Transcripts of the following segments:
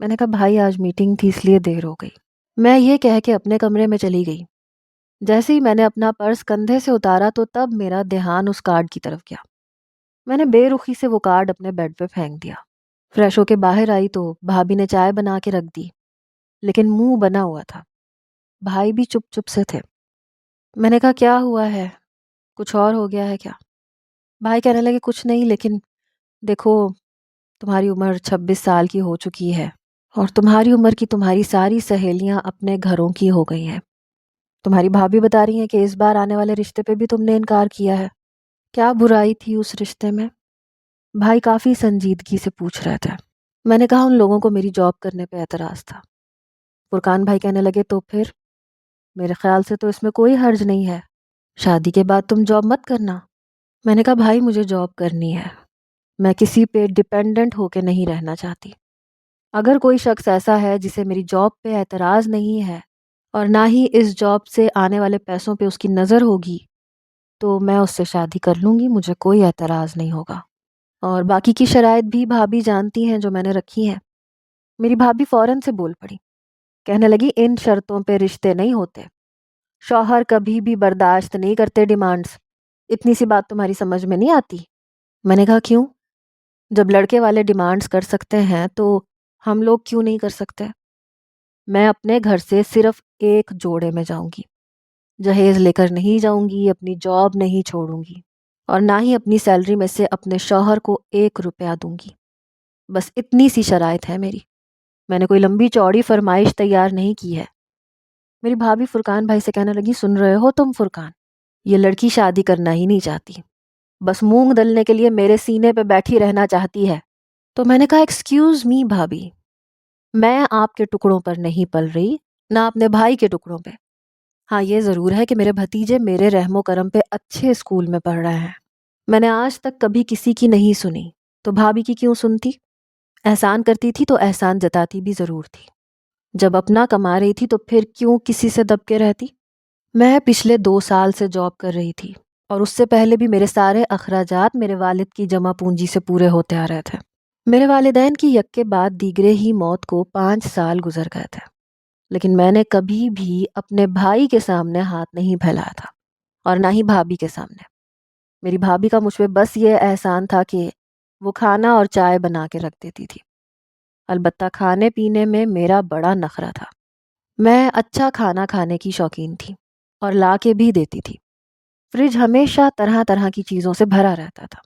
میں نے کہا بھائی آج میٹنگ تھی اس لیے دیر ہو گئی۔ میں یہ کہہ کے اپنے کمرے میں چلی گئی۔ جیسے ہی میں نے اپنا پرس کندھے سے اتارا تو تب میرا دھیان اس کارڈ کی طرف گیا۔ میں نے بے رخی سے وہ کارڈ اپنے بیڈ پہ پھینک دیا۔ فریش ہو کے باہر آئی تو بھابھی نے چائے بنا کے رکھ دی، لیکن منہ بنا ہوا تھا۔ بھائی بھی چپ چپ سے تھے۔ میں نے کہا کیا ہوا ہے؟ کچھ اور ہو گیا ہے کیا؟ بھائی کہنے لگے کچھ نہیں، لیکن دیکھو تمہاری عمر 26 سال کی ہو چکی ہے اور تمہاری عمر کی تمہاری ساری سہیلیاں اپنے گھروں کی ہو گئی ہیں۔ تمہاری بھابھی بتا رہی ہیں کہ اس بار آنے والے رشتے پہ بھی تم نے انکار کیا ہے۔ کیا برائی تھی اس رشتے میں؟ بھائی کافی سنجیدگی سے پوچھ رہے تھے۔ میں نے کہا ان لوگوں کو میری جاب کرنے پہ اعتراض تھا۔ فرقان بھائی کہنے لگے تو پھر؟ میرے خیال سے تو اس میں کوئی حرج نہیں ہے، شادی کے بعد تم جاب مت کرنا۔ میں نے کہا بھائی مجھے جاب کرنی ہے، میں کسی پہ ڈیپینڈنٹ ہو کے نہیں رہنا چاہتی۔ اگر کوئی شخص ایسا ہے جسے میری جاب پہ اعتراض نہیں ہے اور نہ ہی اس جاب سے آنے والے پیسوں پہ اس کی نظر ہوگی تو میں اس سے شادی کر لوں گی، مجھے کوئی اعتراض نہیں ہوگا۔ اور باقی کی شرائط بھی بھابھی جانتی ہیں جو میں نے رکھی ہیں۔ میری بھابھی فوراً سے بول پڑی، کہنے لگی ان شرطوں پہ رشتے نہیں ہوتے، شوہر کبھی بھی برداشت نہیں کرتے ڈیمانڈز۔ اتنی سی بات تمہاری سمجھ میں نہیں آتی؟ میں نے کہا کیوں؟ جب لڑکے والے ڈیمانڈز کر سکتے ہیں تو ہم لوگ کیوں نہیں کر سکتے؟ میں اپنے گھر سے صرف ایک جوڑے میں جاؤں گی، جہیز لے کر نہیں جاؤں گی، اپنی جاب نہیں چھوڑوں گی اور نہ ہی اپنی سیلری میں سے اپنے شوہر کو 1 روپیہ دوں گی۔ بس اتنی سی شرائط ہے میری، میں نے کوئی لمبی چوڑی فرمائش تیار نہیں کی ہے۔ میری بھابھی فرقان بھائی سے کہنے لگی سن رہے ہو تم فرقان، یہ لڑکی شادی کرنا ہی نہیں چاہتی، بس مونگ دلنے کے لیے میرے سینے پہ بیٹھی رہنا چاہتی ہے۔ تو میں نے کہا ایکسکیوز می بھابھی، میں آپ کے ٹکڑوں پر نہیں پل رہی، نہ اپنے بھائی کے ٹکڑوں پہ۔ ہاں یہ ضرور ہے کہ میرے بھتیجے میرے رحم و کرم پہ اچھے اسکول میں پڑھ رہے ہیں، میں نے آج تک کبھی کسی کی نہیں سنی، تو بھابھی کی کیوں سنتی؟ احسان کرتی تھی تو احسان جتاتی بھی ضرور تھی، جب اپنا کما رہی تھی تو پھر کیوں کسی سے دب کے رہتی؟ میں پچھلے 2 سال سے جاب کر رہی تھی اور اس سے پہلے بھی میرے سارے اخراجات میرے والد کی جمع پونجی سے پورے ہوتے آ رہے تھے۔ میرے والدین کی یک کے بعد دیگرے ہی موت کو 5 سال گزر گئے تھے، لیکن میں نے کبھی بھی اپنے بھائی کے سامنے ہاتھ نہیں پھیلایا تھا اور نہ ہی بھابھی کے سامنے۔ میری بھابھی کا مجھ پہ بس یہ احسان تھا کہ وہ کھانا اور چائے بنا کے رکھ دیتی تھی۔ البتہ کھانے پینے میں میرا بڑا نخرہ تھا، میں اچھا کھانا کھانے کی شوقین تھی اور لا کے بھی دیتی تھی۔ فریج ہمیشہ طرح طرح کی چیزوں سے بھرا رہتا تھا۔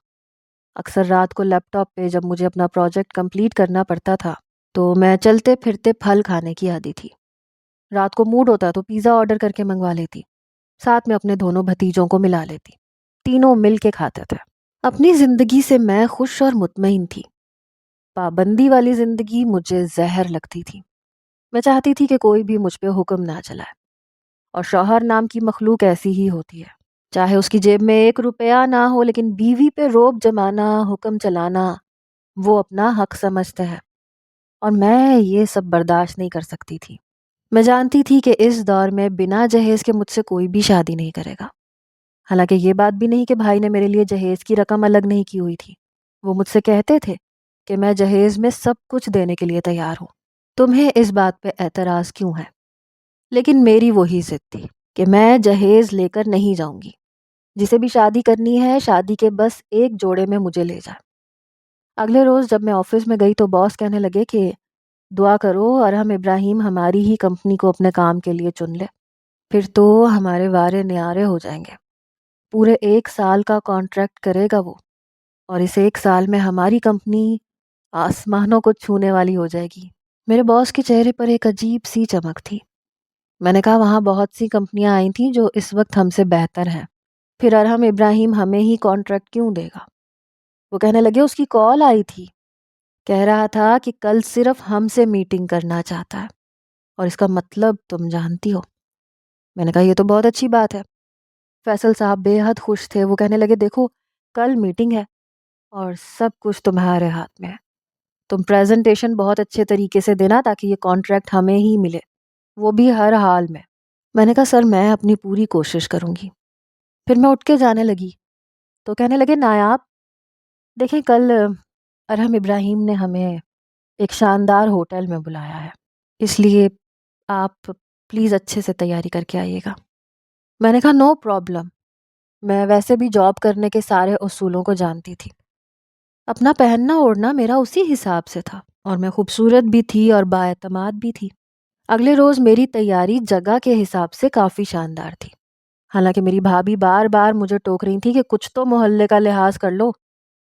اکثر رات کو لیپ ٹاپ پہ جب مجھے اپنا پروجیکٹ کمپلیٹ کرنا پڑتا تھا تو میں چلتے پھرتے پھل کھانے کی عادی تھی۔ رات کو موڈ ہوتا تو پیزا آرڈر کر کے منگوا لیتی، ساتھ میں اپنے دونوں بھتیجوں کو ملا لیتی، تینوں مل کے کھاتے تھے۔ اپنی زندگی سے میں خوش اور مطمئن تھی۔ پابندی والی زندگی مجھے زہر لگتی تھی۔ میں چاہتی تھی کہ کوئی بھی مجھ پہ حکم نہ چلائے، اور شوہر نام کی مخلوق ایسی ہی ہوتی ہے، چاہے اس کی جیب میں 1 روپیہ نہ ہو لیکن بیوی پہ روب جمانا، حکم چلانا وہ اپنا حق سمجھتے ہیں، اور میں یہ سب برداشت نہیں کر سکتی تھی۔ میں جانتی تھی کہ اس دور میں بنا جہیز کے مجھ سے کوئی بھی شادی نہیں کرے گا۔ حالانکہ یہ بات بھی نہیں کہ بھائی نے میرے لیے جہیز کی رقم الگ نہیں کی ہوئی تھی، وہ مجھ سے کہتے تھے کہ میں جہیز میں سب کچھ دینے کے لیے تیار ہوں، تمہیں اس بات پہ اعتراض کیوں ہے؟ لیکن میری وہی ضد تھی کہ میں جہیز لے کر نہیں جاؤں گی، جسے بھی شادی کرنی ہے شادی کے بس ایک جوڑے میں مجھے لے جائے۔ اگلے روز جب میں آفس میں گئی تو باس کہنے لگے کہ دعا کرو ارحم ابراہیم ہماری ہی کمپنی کو اپنے کام کے لیے چن لے، پھر تو ہمارے وارے نیارے ہو جائیں گے۔ پورے 1 سال کا کانٹریکٹ کرے گا وہ، اور اس 1 سال میں ہماری کمپنی آسمانوں کو چھونے والی ہو جائے گی۔ میرے باس کے چہرے پر ایک عجیب سی چمک تھی۔ میں نے کہا وہاں بہت سی کمپنیاں آئی تھیں جو اس وقت ہم سے بہتر ہیں، پھر ارحم ابراہیم ہمیں ہی کانٹریکٹ کیوں دے گا؟ وہ کہنے لگے اس کی کال آئی تھی، کہہ رہا تھا کہ کل صرف ہم سے میٹنگ کرنا چاہتا ہے، اور اس کا مطلب تم جانتی ہو۔ میں نے کہا یہ تو بہت اچھی بات ہے۔ فیصل صاحب بے حد خوش تھے، وہ کہنے لگے دیکھو کل میٹنگ ہے اور سب کچھ تمہارے ہاتھ میں ہے، تم پریزنٹیشن بہت اچھے طریقے سے دینا تاکہ یہ کانٹریکٹ ہمیں ہی ملے، وہ بھی ہر حال میں۔ میں نے کہا سر میں اپنی پوری کوشش کروں گی۔ پھر میں اٹھ کے جانے لگی تو کہنے لگے نایاب دیکھیں کل ارحم ابراہیم نے ہمیں ایک شاندار ہوٹل میں بلایا ہے، اس لیے آپ پلیز اچھے سے تیاری کر کے آئیے گا۔ میں نے کہا نو پرابلم، میں ویسے بھی جاب کرنے کے سارے اصولوں کو جانتی تھی۔ اپنا پہننا اوڑھنا میرا اسی حساب سے تھا، اور میں خوبصورت بھی تھی اور بااعتماد بھی تھی۔ اگلے روز میری تیاری جگہ کے حساب سے کافی شاندار تھی، حالانکہ میری بھابھی بار بار مجھے ٹوک رہی تھی کہ کچھ تو محلے کا لحاظ کر لو،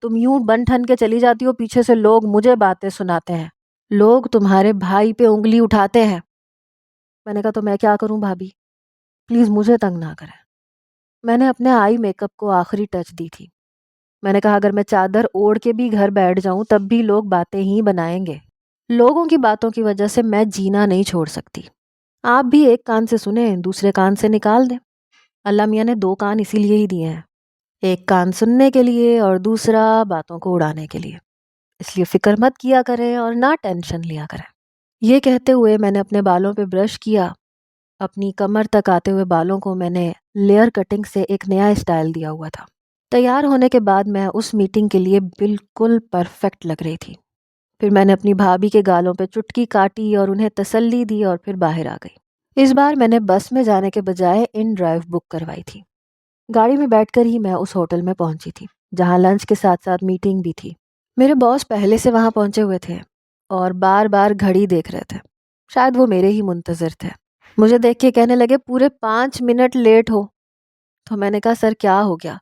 تم یوں بن ٹھن کے چلی جاتی ہو، پیچھے سے لوگ مجھے باتیں سناتے ہیں، لوگ تمہارے بھائی پہ انگلی اٹھاتے ہیں۔ میں نے کہا تو میں کیا کروں بھابھی، پلیز مجھے تنگ نہ کریں۔ میں نے اپنے آئی میک اپ کو آخری ٹچ دی تھی۔ میں نے کہا اگر میں چادر اوڑھ کے بھی گھر بیٹھ جاؤں تب بھی لوگ باتیں ہی بنائیں گے، لوگوں کی باتوں کی وجہ سے میں جینا نہیں چھوڑ سکتی۔ آپ بھی ایک کان سے سنیں دوسرے کان سے نکال دیں، اللہ میاں نے دو کان اسی لیے ہی دیے ہیں، ایک کان سننے کے لیے اور دوسرا باتوں کو اڑانے کے لیے، اس لیے فکر مت کیا کریں اور نہ ٹینشن لیا کریں۔ یہ کہتے ہوئے میں نے اپنے بالوں پہ برش کیا۔ اپنی کمر تک آتے ہوئے بالوں کو میں نے لیئر کٹنگ سے ایک نیا اسٹائل دیا ہوا تھا۔ تیار ہونے کے بعد میں اس میٹنگ کے لیے بالکل پرفیکٹ لگ رہی تھی۔ پھر میں نے اپنی بھابھی کے گالوں پہ چٹکی کاٹی اور انہیں تسلی دی اور پھر باہر آ گئی۔ اس بار میں نے بس میں جانے کے بجائے ان ڈرائیو بک کروائی تھی۔ گاڑی میں بیٹھ کر ہی میں اس ہوٹل میں پہنچی تھی جہاں لنچ کے ساتھ ساتھ میٹنگ بھی تھی۔ میرے باس پہلے سے وہاں پہنچے ہوئے تھے اور بار بار گھڑی دیکھ رہے تھے، شاید وہ میرے ہی منتظر تھے۔ مجھے دیکھ کے کہنے لگے پورے 5 منٹ لیٹ ہو۔ تو میں نے کہا سر کیا ہو گیا،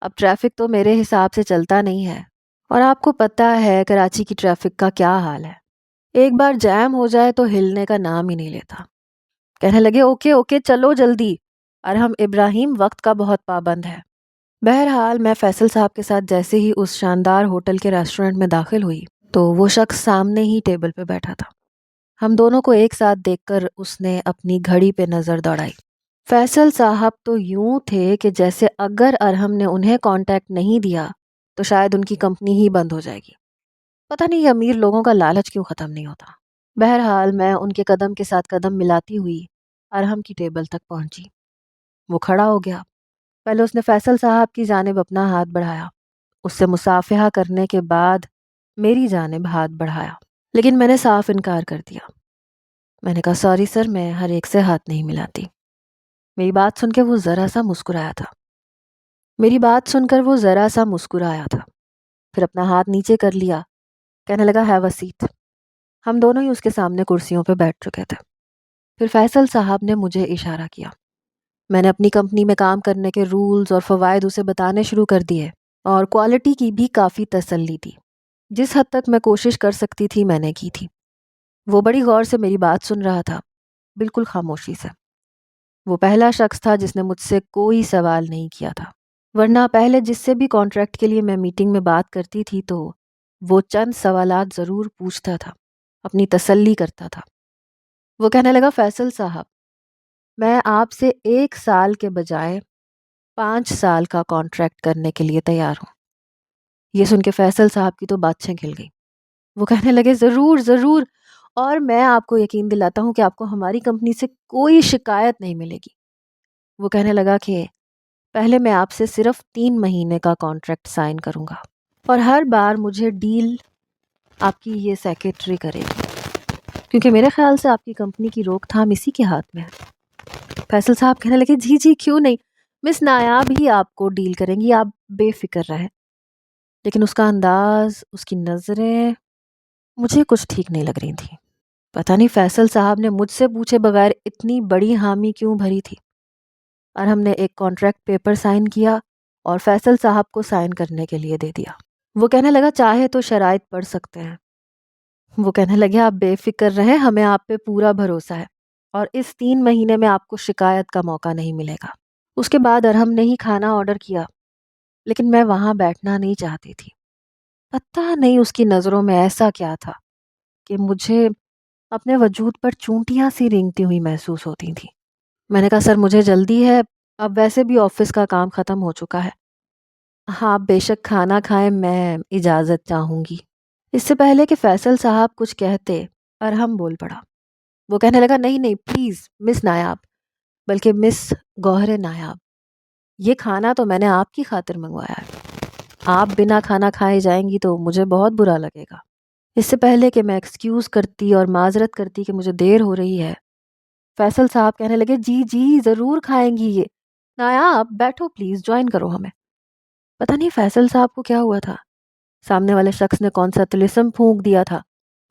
اب ٹریفک تو میرے حساب سے چلتا نہیں ہے، اور آپ کو پتہ ہے کراچی کی ٹریفک کا کیا حال ہے، ایک بار جام ہو جائے تو ہلنے کا نام ہی نہیں لیتا۔ کہنے لگے اوکے اوکے چلو جلدی، ارحم ابراہیم وقت کا بہت پابند ہے۔ بہرحال میں فیصل صاحب کے ساتھ جیسے ہی اس شاندار ہوٹل کے ریسٹورنٹ میں داخل ہوئی تو وہ شخص سامنے ہی ٹیبل پہ بیٹھا تھا۔ ہم دونوں کو ایک ساتھ دیکھ کر اس نے اپنی گھڑی پہ نظر دوڑائی۔ فیصل صاحب تو یوں تھے کہ جیسے اگر ارحم نے انہیں کانٹیکٹ نہیں دیا تو شاید ان کی کمپنی ہی بند ہو جائے گی۔ پتہ نہیں یہ امیر لوگوں کا لالچ کیوں ختم نہیں ہوتا۔ بہرحال میں ان کے قدم کے ساتھ قدم ملاتی ہوئی ارحم کی ٹیبل تک پہنچی۔ وہ کھڑا ہو گیا۔ پہلے اس نے فیصل صاحب کی جانب اپنا ہاتھ بڑھایا، اس سے مصافحہ کرنے کے بعد میری جانب ہاتھ بڑھایا، لیکن میں نے صاف انکار کر دیا۔ میں نے کہا سوری سر، میں ہر ایک سے ہاتھ نہیں ملاتی۔ میری بات سن کے وہ ذرا سا مسکرایا تھا۔ پھر اپنا ہاتھ نیچے کر لیا، کہنے لگا ہیو اے سیٹ۔ ہم دونوں ہی اس کے سامنے کرسیوں پہ بیٹھ چکے تھے۔ پھر فیصل صاحب نے مجھے اشارہ کیا۔ میں نے اپنی کمپنی میں کام کرنے کے رولز اور فوائد اسے بتانے شروع کر دیے اور کوالٹی کی بھی کافی تسلی دی۔ جس حد تک میں کوشش کر سکتی تھی میں نے کی تھی۔ وہ بڑی غور سے میری بات سن رہا تھا، بالکل خاموشی سے۔ وہ پہلا شخص تھا جس نے مجھ سے کوئی سوال نہیں کیا تھا، ورنہ پہلے جس سے بھی کانٹریکٹ کے لیے میں میٹنگ میں بات کرتی تھی تو وہ چند سوالات ضرور پوچھتا تھا، اپنی تسلی کرتا تھا۔ وہ کہنے لگا فیصل صاحب، میں آپ سے 1 سال کے بجائے 5 سال کا کانٹریکٹ کرنے کے لیے تیار ہوں۔ یہ سن کے فیصل صاحب کی تو باتیں کھل گئی۔ وہ کہنے لگے ضرور ضرور، اور میں آپ کو یقین دلاتا ہوں کہ آپ کو ہماری کمپنی سے کوئی شکایت نہیں ملے گی۔ وہ کہنے لگا کہ پہلے میں آپ سے صرف 3 مہینے کا کانٹریکٹ سائن کروں گا، اور ہر بار مجھے ڈیل آپ کی یہ سیکریٹری کرے گی، کیونکہ میرے خیال سے آپ کی کمپنی کی روک تھام اسی کے ہاتھ میں ہے۔ فیصل صاحب کہنے لگے جی جی کیوں نہیں، مس نایاب ہی آپ کو ڈیل کریں گی، آپ بے فکر رہیں۔ لیکن اس کا انداز، اس کی نظریں مجھے کچھ ٹھیک نہیں لگ رہی تھیں۔ پتہ نہیں فیصل صاحب نے مجھ سے پوچھے بغیر اتنی بڑی حامی کیوں بھری تھی۔ اور ہم نے ایک کانٹریکٹ پیپر سائن کیا اور فیصل صاحب کو سائن کرنے کے لیے دے دیا۔ وہ کہنے لگا چاہے تو شرائط پڑھ سکتے ہیں۔ وہ کہنے لگے آپ بے فکر رہیں، ہمیں آپ پہ پورا بھروسہ ہے، اور اس 3 مہینے میں آپ کو شکایت کا موقع نہیں ملے گا۔ اس کے بعد ارحم نے ہی کھانا آرڈر کیا، لیکن میں وہاں بیٹھنا نہیں چاہتی تھی۔ پتہ نہیں اس کی نظروں میں ایسا کیا تھا کہ مجھے اپنے وجود پر چونٹیاں سی رینگتی ہوئی محسوس ہوتی تھیں۔ میں نے کہا سر مجھے جلدی ہے، اب ویسے بھی آفس کا کام ختم ہو چکا ہے، ہاں آپ بے شک کھانا کھائیں، میں اجازت چاہوں گی۔ اس سے پہلے کہ فیصل صاحب کچھ کہتے ارحم بول پڑا۔ وہ کہنے لگا نہیں نہیں پلیز مس نایاب، بلکہ مس گوہر نایاب، یہ کھانا تو میں نے آپ کی خاطر منگوایا ہے، آپ بنا کھانا کھائے جائیں گی تو مجھے بہت برا لگے گا۔ اس سے پہلے کہ میں ایکسکیوز کرتی اور معذرت کرتی کہ مجھے دیر ہو رہی ہے، فیصل صاحب کہنے لگے جی جی ضرور کھائیں گی یہ، نایاب بیٹھو پلیز جوائن کرو ہمیں۔ پتہ نہیں فیصل صاحب کو کیا ہوا تھا، سامنے والے شخص نے کون سا طلسم پھونک دیا تھا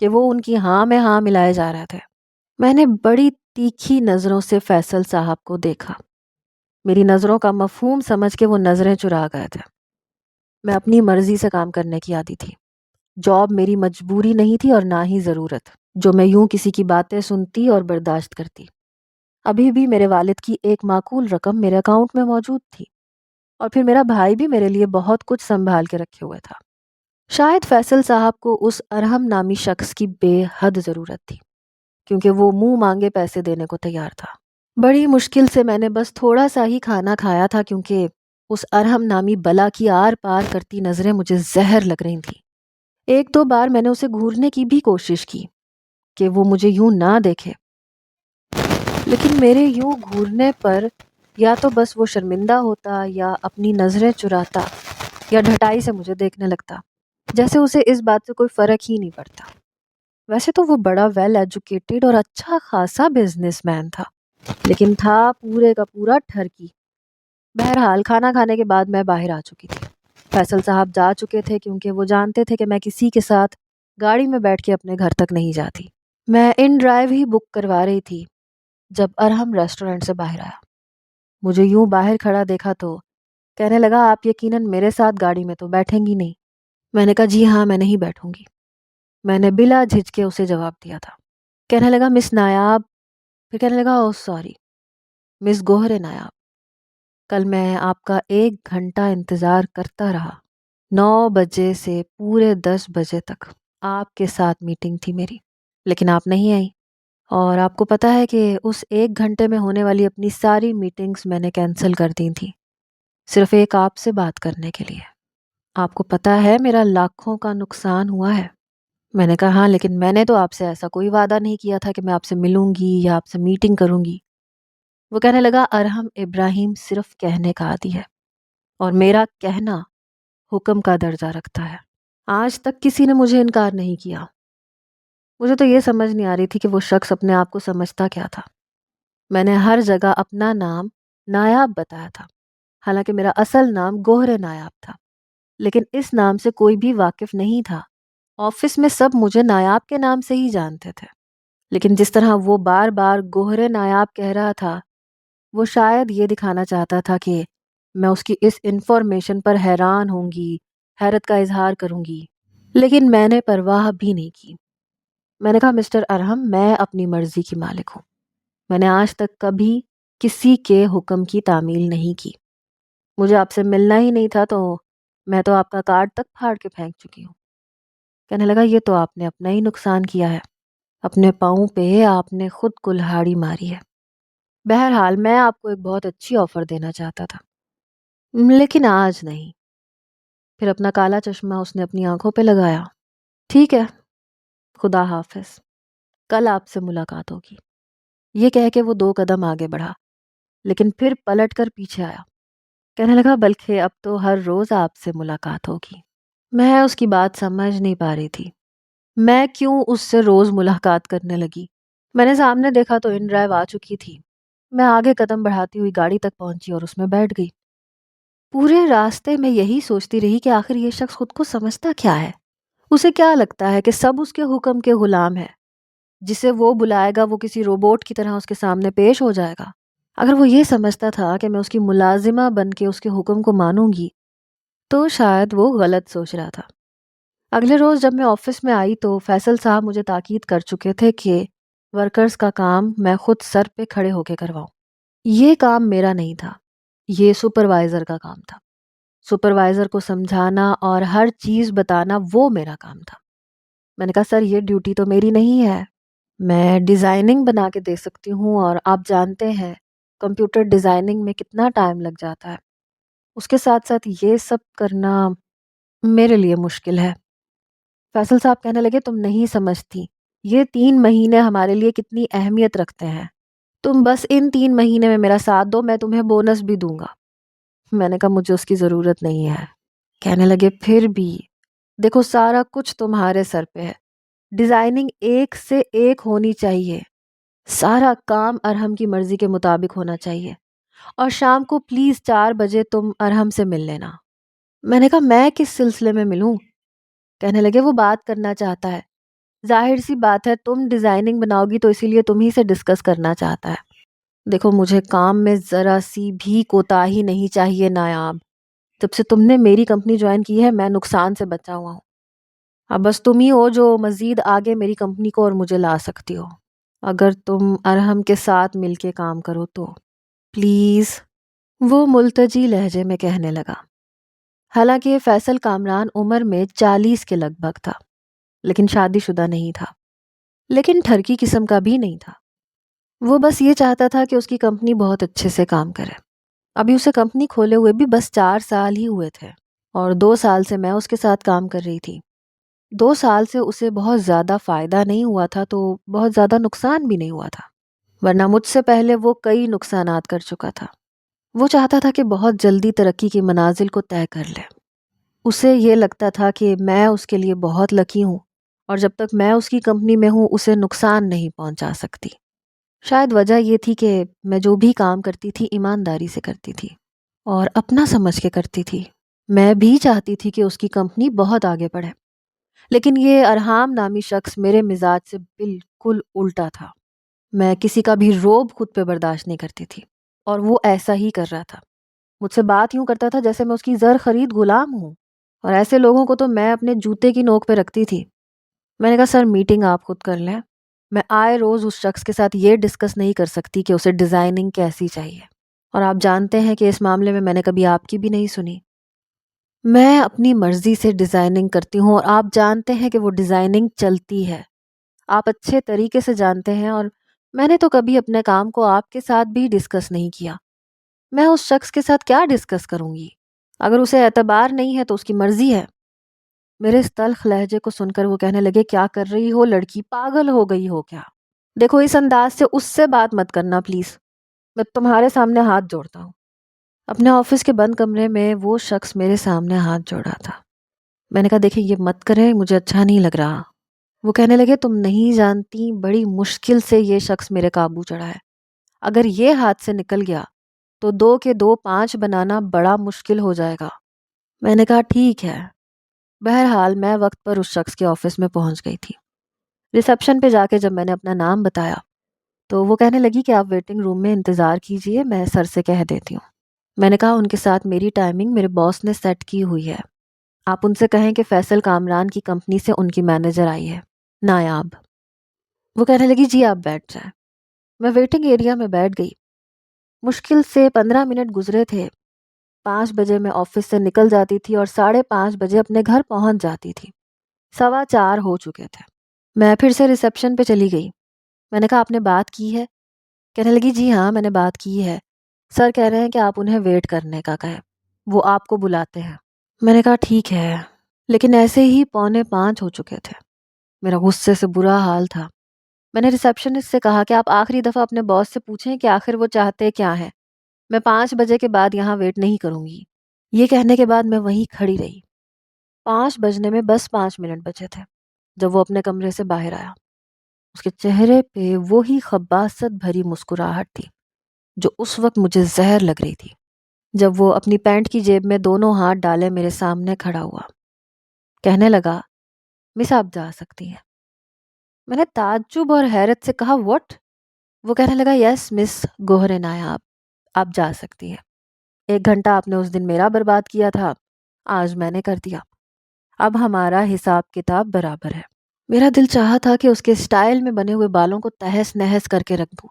کہ وہ ان کی ہاں میں ہاں ملائے جا رہے تھے۔ میں نے بڑی تیکھی نظروں سے فیصل صاحب کو دیکھا، میری نظروں کا مفہوم سمجھ کے وہ نظریں چرا گئے تھے۔ میں اپنی مرضی سے کام کرنے کی عادی تھی، جاب میری مجبوری نہیں تھی اور نہ ہی ضرورت جو میں یوں کسی کی باتیں سنتی اور برداشت کرتی۔ ابھی بھی میرے والد کی ایک معقول رقم میرے اکاؤنٹ میں موجود تھی، اور پھر میرا بھائی بھی میرے لیے بہت کچھ سنبھال کے رکھے ہوئے تھا۔ شاید فیصل صاحب کو اس ارحم نامی شخص کی بے حد ضرورت تھی، کیونکہ وہ منہ مانگے پیسے دینے کو تیار تھا۔ بڑی مشکل سے میں نے بس تھوڑا سا ہی کھانا کھایا تھا، کیونکہ اس ارحم نامی بلا کی آر پار کرتی نظریں مجھے زہر لگ رہی تھیں۔ ایک دو بار میں نے اسے گھورنے کی بھی کوشش کی کہ وہ مجھے یوں نہ دیکھے، لیکن میرے یوں گھورنے پر یا تو بس وہ شرمندہ ہوتا یا اپنی نظریں چراتا یا ڈھٹائی سے مجھے دیکھنے لگتا، جیسے اسے اس بات سے کوئی فرق ہی نہیں پڑتا۔ ویسے تو وہ بڑا ویل ایجوکیٹڈ اور اچھا خاصا بزنس مین تھا، لیکن تھا پورے کا پورا ٹھرکی۔ بہرحال کھانا کھانے کے بعد میں باہر آ چکی تھی۔ فیصل صاحب جا چکے تھے، کیونکہ وہ جانتے تھے کہ میں کسی کے ساتھ گاڑی میں بیٹھ کے اپنے گھر تک نہیں جاتی۔ میں ان ڈرائیو ہی بک کروا رہی تھی جب ارحم ریسٹورنٹ سے باہر آیا۔ مجھے یوں باہر کھڑا دیکھا تو کہنے لگا آپ یقیناً میرے ساتھ گاڑی میں تو بیٹھیں گی نہیں۔ میں نے کہا جی ہاں میں نہیں بیٹھوں گی۔ میں نے بلا جھجکے اسے جواب دیا تھا۔ کہنے لگا مس نایاب، پھر کہنے لگا او سوری مس گوہر نایاب، کل میں آپ کا 1 گھنٹہ انتظار کرتا رہا، 9 بجے سے پورے 10 بجے تک آپ کے ساتھ میٹنگ تھی میری، لیکن آپ نہیں آئی، اور آپ کو پتہ ہے کہ اس 1 گھنٹے میں ہونے والی اپنی ساری میٹنگز میں نے کینسل کر دی تھیں، صرف ایک آپ سے بات کرنے کے لیے۔ آپ کو پتہ ہے میرا لاکھوں کا نقصان ہوا ہے۔ میں نے کہا ہاں، لیکن میں نے تو آپ سے ایسا کوئی وعدہ نہیں کیا تھا کہ میں آپ سے ملوں گی یا آپ سے میٹنگ کروں گی۔ وہ کہنے لگا ارحم ابراہیم صرف کہنے کا عادی ہے، اور میرا کہنا حکم کا درجہ رکھتا ہے۔ آج تک کسی نے مجھے انکار نہیں کیا۔ مجھے تو یہ سمجھ نہیں آ رہی تھی کہ وہ شخص اپنے آپ کو سمجھتا کیا تھا۔ میں نے ہر جگہ اپنا نام نایاب بتایا تھا، حالانکہ میرا اصل نام گوہر نایاب تھا، لیکن اس نام سے کوئی بھی واقف نہیں تھا۔ آفس میں سب مجھے نایاب کے نام سے ہی جانتے تھے، لیکن جس طرح وہ بار بار گوہر نایاب کہہ رہا تھا، وہ شاید یہ دکھانا چاہتا تھا کہ میں اس کی اس انفارمیشن پر حیران ہوں گی، حیرت کا اظہار کروں گی، لیکن میں نے پرواہ بھی نہیں کی۔ میں نے کہا مسٹر ارحم میں اپنی مرضی کی مالک ہوں، میں نے آج تک کبھی کسی کے حکم کی تعمیل نہیں کی۔ مجھے آپ سے ملنا ہی نہیں تھا تو میں تو آپ کا کارڈ تک پھاڑ کے پھینک چکی ہوں۔ کہنے لگا یہ تو آپ نے اپنا ہی نقصان کیا ہے، اپنے پاؤں پہ آپ نے خود کلہاڑی ماری ہے۔ بہرحال میں آپ کو ایک بہت اچھی آفر دینا چاہتا تھا، لیکن آج نہیں۔ پھر اپنا کالا چشمہ اس نے اپنی آنکھوں پہ لگایا۔ ٹھیک ہے، خدا حافظ، کل آپ سے ملاقات ہوگی۔ یہ کہہ کے وہ 2 قدم آگے بڑھا، لیکن پھر پلٹ کر پیچھے آیا۔ کہنے لگا بلکہ اب تو ہر روز آپ سے ملاقات ہوگی۔ میں اس کی بات سمجھ نہیں پا رہی تھی، میں کیوں اس سے روز ملاقات کرنے لگی۔ میں نے سامنے دیکھا تو ان ڈرائیو آ چکی تھی۔ میں آگے قدم بڑھاتی ہوئی گاڑی تک پہنچی اور اس میں بیٹھ گئی۔ پورے راستے میں یہی سوچتی رہی کہ آخر یہ شخص خود کو سمجھتا کیا ہے؟ اسے کیا لگتا ہے کہ سب اس کے حکم کے غلام ہیں؟ جسے وہ بلائے گا وہ کسی روبوٹ کی طرح اس کے سامنے پیش ہو جائے گا۔ اگر وہ یہ سمجھتا تھا کہ میں اس کی ملازمہ بن کے اس کے حکم کو مانوں گی تو شاید وہ غلط سوچ رہا تھا۔ اگلے روز جب میں آفس میں آئی تو فیصل صاحب مجھے تاکید کر چکے تھے کہ ورکرز کا کام میں خود سر پہ کھڑے ہو کے کرواؤں۔ یہ کام میرا نہیں تھا، یہ سپروائزر کا کام تھا۔ سپروائزر کو سمجھانا اور ہر چیز بتانا وہ میرا کام تھا۔ میں نے کہا سر یہ ڈیوٹی تو میری نہیں ہے، میں ڈیزائننگ بنا کے دے سکتی ہوں، اور آپ جانتے ہیں کمپیوٹر ڈیزائننگ میں کتنا ٹائم لگ جاتا ہے، اس کے ساتھ ساتھ یہ سب کرنا میرے لیے مشکل ہے۔ فیصل صاحب کہنے لگے تم نہیں سمجھتی یہ 3 مہینے ہمارے لیے کتنی اہمیت رکھتے ہیں، تم بس ان 3 مہینے میں میرا ساتھ دو، میں تمہیں بونس بھی دوں گا۔ میں نے کہا مجھے اس کی ضرورت نہیں ہے۔ کہنے لگے پھر بھی دیکھو سارا کچھ تمہارے سر پہ ہے، ڈیزائننگ ایک سے ایک ہونی چاہیے، سارا کام ارحم کی مرضی کے مطابق ہونا چاہیے، اور شام کو پلیز 4 بجے تم ارحم سے مل لینا۔ میں نے کہا میں کس سلسلے میں ملوں؟ کہنے لگے وہ بات کرنا چاہتا ہے، ظاہر سی بات ہے تم ڈیزائننگ بناؤ گی تو اسی لیے تم ہی سے ڈسکس کرنا چاہتا ہے۔ دیکھو مجھے کام میں ذرا سی بھی کوتاہی نہیں چاہیے نایاب، جب سے تم نے میری کمپنی جوائن کی ہے میں نقصان سے بچا ہوا ہوں، اب بس تم ہی ہو جو مزید آگے میری کمپنی کو اور مجھے لا سکتی ہو، اگر تم ارحم کے ساتھ مل کے کام کرو تو پلیز۔ وہ ملتجی لہجے میں کہنے لگا، حالانکہ فیصل کامران عمر میں 40 کے لگ بھگ تھا، لیکن شادی شدہ نہیں تھا، لیکن ٹھرکی قسم کا بھی نہیں تھا۔ وہ بس یہ چاہتا تھا کہ اس کی کمپنی بہت اچھے سے کام کرے۔ ابھی اسے کمپنی کھولے ہوئے بھی بس 4 سال ہی ہوئے تھے، اور 2 سال سے میں اس کے ساتھ کام کر رہی تھی۔ 2 سال سے اسے بہت زیادہ فائدہ نہیں ہوا تھا تو بہت زیادہ نقصان بھی نہیں ہوا تھا، ورنہ مجھ سے پہلے وہ کئی نقصانات کر چکا تھا۔ وہ چاہتا تھا کہ بہت جلدی ترقی کی منازل کو طے کر لے۔ اسے یہ لگتا تھا کہ میں اس کے لیے بہت لکی ہوں، اور جب تک میں اس کی کمپنی میں ہوں اسے نقصان نہیں پہنچا سکتی۔ شاید وجہ یہ تھی کہ میں جو بھی کام کرتی تھی ایمانداری سے کرتی تھی اور اپنا سمجھ کے کرتی تھی۔ میں بھی چاہتی تھی کہ اس کی کمپنی بہت آگے بڑھے، لیکن یہ ارحام نامی شخص میرے مزاج سے بالکل الٹا تھا۔ میں کسی کا بھی روب خود پہ برداشت نہیں کرتی تھی، اور وہ ایسا ہی کر رہا تھا۔ مجھ سے بات یوں کرتا تھا جیسے میں اس کی زر خرید غلام ہوں، اور ایسے لوگوں کو تو میں اپنے جوتے کی نوک پہ رکھتی تھی۔ میں نے کہا سر میٹنگ آپ خود کر لیں، میں آئے روز اس شخص کے ساتھ یہ ڈسکس نہیں کر سکتی کہ اسے ڈیزائننگ کیسی چاہیے، اور آپ جانتے ہیں کہ اس معاملے میں نے کبھی آپ کی بھی نہیں سنی۔ میں اپنی مرضی سے ڈیزائننگ کرتی ہوں، اور آپ جانتے ہیں کہ وہ ڈیزائننگ چلتی ہے، آپ اچھے طریقے سے جانتے ہیں، اور میں نے تو کبھی اپنے کام کو آپ کے ساتھ بھی ڈسکس نہیں کیا۔ میں اس شخص کے ساتھ کیا ڈسکس کروں گی؟ اگر اسے اعتبار نہیں ہے تو اس کی مرضی ہے۔ میرے اس تلخ لہجے کو سن کر وہ کہنے لگے کیا کر رہی ہو لڑکی، پاگل ہو گئی ہو کیا؟ دیکھو اس انداز سے اس سے بات مت کرنا پلیز، میں تمہارے سامنے ہاتھ جوڑتا ہوں۔ اپنے آفس کے بند کمرے میں وہ شخص میرے سامنے ہاتھ جوڑا تھا۔ میں نے کہا دیکھیں یہ مت کریں، مجھے اچھا نہیں لگ رہا۔ وہ کہنے لگے تم نہیں جانتی، بڑی مشکل سے یہ شخص میرے قابو چڑھا ہے، اگر یہ ہاتھ سے نکل گیا تو 2 کے 2 5 بنانا بڑا مشکل ہو جائے گا۔ میں نے کہا ٹھیک ہے۔ بہرحال میں وقت پر اس شخص کے آفس میں پہنچ گئی تھی۔ ریسیپشن پہ جا کے جب میں نے اپنا نام بتایا تو وہ کہنے لگی کہ آپ ویٹنگ روم میں انتظار کیجئے، میں سر سے کہہ دیتی ہوں۔ میں نے کہا ان کے ساتھ میری ٹائمنگ میرے باس نے سیٹ کی ہوئی ہے، آپ ان سے کہیں کہ فیصل کامران کی کمپنی سے ان کی مینیجر آئی ہے، نایاب۔ وہ کہنے لگی جی آپ بیٹھ جائیں۔ میں ویٹنگ ایریا میں بیٹھ گئی۔ مشکل سے 15 منٹ گزرے تھے۔ 5 بجے میں آفس سے نکل جاتی تھی اور 5:30 بجے اپنے گھر پہنچ جاتی تھی۔ 4:15 ہو چکے تھے۔ میں پھر سے ریسیپشن پہ چلی گئی۔ میں نے کہا آپ نے بات کی ہے؟ کہنے لگی جی ہاں میں نے بات کی ہے، سر کہہ رہے ہیں کہ آپ انہیں ویٹ کرنے کا کہیں، وہ آپ کو بلاتے ہیں۔ میں نے کہا ٹھیک ہے، لیکن ایسے ہی 4:45 ہو چکے تھے۔ میرا غصے سے برا حال تھا۔ میں نے ریسیپشنسٹ سے کہا کہ آپ آخری دفعہ اپنے باس سے پوچھیں کہ آخر وہ چاہتے کیا ہیں، میں 5 بجے کے بعد یہاں ویٹ نہیں کروں گی۔ یہ کہنے کے بعد میں وہیں کھڑی رہی۔ 5 بجنے میں بس 5 منٹ بچے تھے جب وہ اپنے کمرے سے باہر آیا۔ اس کے چہرے پہ وہی خباثت بھری مسکراہٹ تھی جو اس وقت مجھے زہر لگ رہی تھی جب وہ اپنی پینٹ کی جیب میں دونوں ہاتھ ڈالے میرے سامنے کھڑا ہوا۔ کہنے لگا مس آپ جا سکتی ہیں۔ میں نے تعجب اور حیرت سے کہا واٹ؟ وہ کہنے لگا یس مس گوہر نایاب، آپ جا سکتی ہیں۔ 1 گھنٹہ آپ نے اس دن میرا برباد کیا تھا، آج میں نے کر دیا، اب ہمارا حساب کتاب برابر ہے۔ میرا دل چاہا تھا کہ اس کے سٹائل میں بنے ہوئے بالوں کو تہس نہس کر کے رکھ دوں،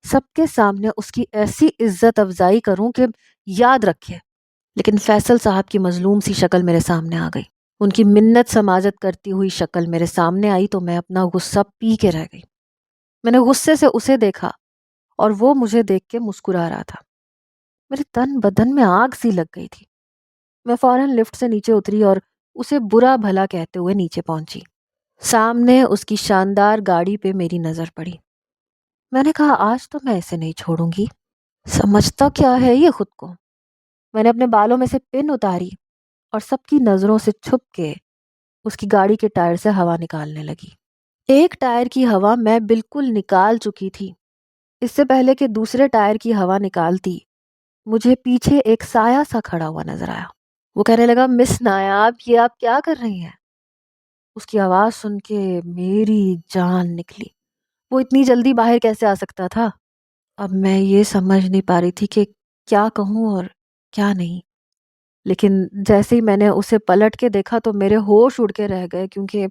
سب کے سامنے اس کی ایسی عزت افزائی کروں کہ یاد رکھے، لیکن فیصل صاحب کی مظلوم سی شکل میرے سامنے آ گئی۔ ان کی منت سماجت کرتی ہوئی شکل میرے سامنے آئی تو میں اپنا غصہ پی کے رہ گئی۔ میں نے غصے سے اسے دیکھا اور وہ مجھے دیکھ کے مسکرا رہا تھا۔ میرے تن بدن میں آگ سی لگ گئی تھی۔ میں فوراً لفٹ سے نیچے اتری اور اسے برا بھلا کہتے ہوئے نیچے پہنچی۔ سامنے اس کی شاندار گاڑی پہ میری نظر پڑی۔ میں نے کہا آج تو میں اسے نہیں چھوڑوں گی، سمجھتا کیا ہے یہ خود کو۔ میں نے اپنے بالوں میں سے پن اتاری اور سب کی نظروں سے چھپ کے اس کی گاڑی کے ٹائر سے ہوا نکالنے لگی۔ ایک ٹائر کی ہوا میں بالکل نکال چکی تھی۔ اس سے پہلے کہ دوسرے ٹائر کی ہوا نکالتی، مجھے پیچھے ایک سایہ سا کھڑا ہوا نظر آیا۔ وہ کہنے لگا، مس نایاب، یہ آپ کیا کر رہی ہیں؟ اس کی آواز سن کے میری جان نکلی۔ وہ اتنی جلدی باہر کیسے آ سکتا تھا؟ اب میں یہ سمجھ نہیں پا رہی تھی کہ کیا کہوں اور کیا نہیں، لیکن جیسے ہی میں نے اسے پلٹ کے دیکھا تو میرے ہوش اڑ کے رہ گئے، کیونکہ